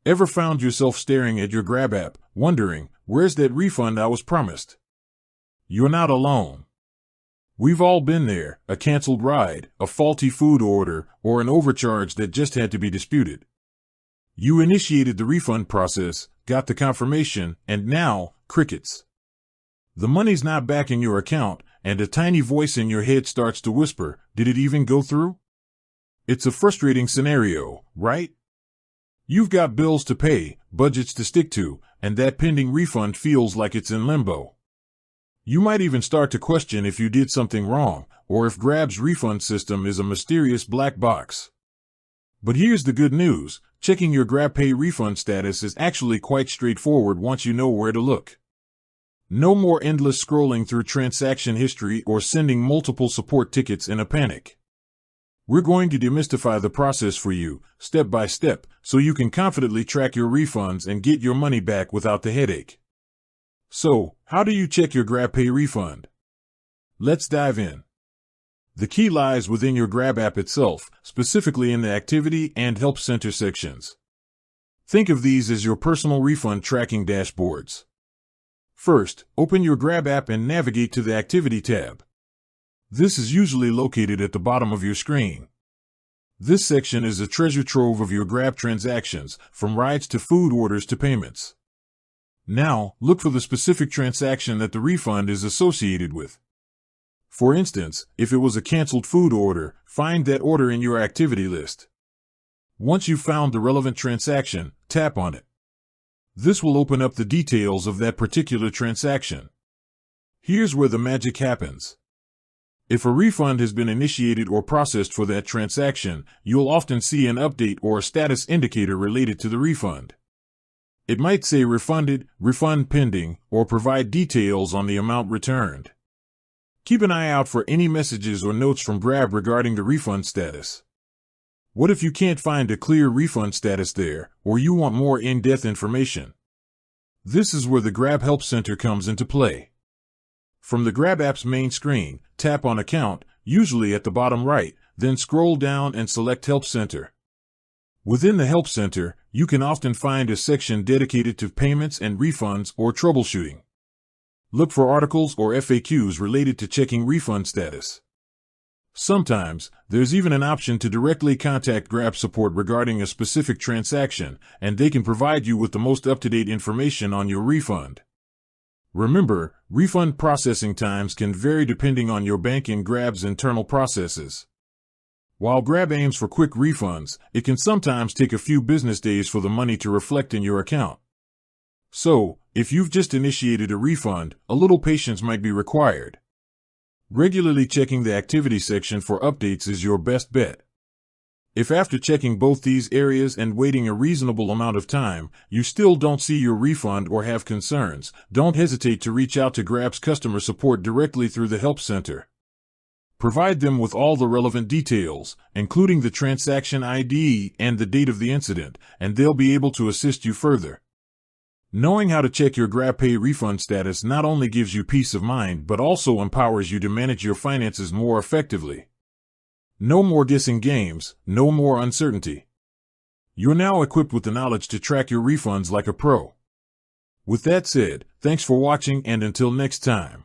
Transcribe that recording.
Ever found yourself staring at your Grab app, wondering, where's that refund I was promised? You're not alone. We've all been there, a canceled ride, a faulty food order, or an overcharge that just had to be disputed. You initiated the refund process, got the confirmation, and now, crickets. The money's not back in your account, and a tiny voice in your head starts to whisper, did it even go through? It's a frustrating scenario, right? You've got bills to pay, budgets to stick to, and that pending refund feels like it's in limbo. You might even start to question if you did something wrong, or if Grab's refund system is a mysterious black box. But here's the good news, checking your Grabpay refund status is actually quite straightforward once you know where to look. No more endless scrolling through transaction history or sending multiple support tickets in a panic. We're going to demystify the process for you, step by step, so you can confidently track your refunds and get your money back without the headache. So, how do you check your Grabpay refund? Let's dive in. The key lies within your Grab app itself, specifically in the Activity and Help Center sections. Think of these as your personal refund tracking dashboards. First, open your Grab app and navigate to the Activity tab. This is usually located at the bottom of your screen. This section is a treasure trove of your Grab transactions, from rides to food orders to payments. Now, look for the specific transaction that the refund is associated with. For instance, if it was a canceled food order, find that order in your activity list. Once you've found the relevant transaction, tap on it. This will open up the details of that particular transaction. Here's where the magic happens. If a refund has been initiated or processed for that transaction, you'll often see an update or a status indicator related to the refund. It might say refunded, refund pending, or provide details on the amount returned. Keep an eye out for any messages or notes from Grab regarding the refund status. What if you can't find a clear refund status there, or you want more in-depth information? This is where the Grab Help Center comes into play. From the Grab app's main screen, tap on Account, usually at the bottom right, then scroll down and select Help Center. Within the Help Center, you can often find a section dedicated to payments and refunds or troubleshooting. Look for articles or FAQs related to checking refund status. Sometimes, there's even an option to directly contact Grab support regarding a specific transaction, and they can provide you with the most up-to-date information on your refund. Remember, refund processing times can vary depending on your bank and Grab's internal processes. While Grab aims for quick refunds, it can sometimes take a few business days for the money to reflect in your account. So, if you've just initiated a refund, a little patience might be required. Regularly checking the activity section for updates is your best bet. If after checking both these areas and waiting a reasonable amount of time, you still don't see your refund or have concerns, don't hesitate to reach out to Grab's customer support directly through the Help Center. Provide them with all the relevant details, including the transaction ID and the date of the incident, and they'll be able to assist you further. Knowing how to check your Grabpay refund status not only gives you peace of mind but also empowers you to manage your finances more effectively. No more guessing games, no more uncertainty. You're now equipped with the knowledge to track your refunds like a pro. With that said, thanks for watching and until next time.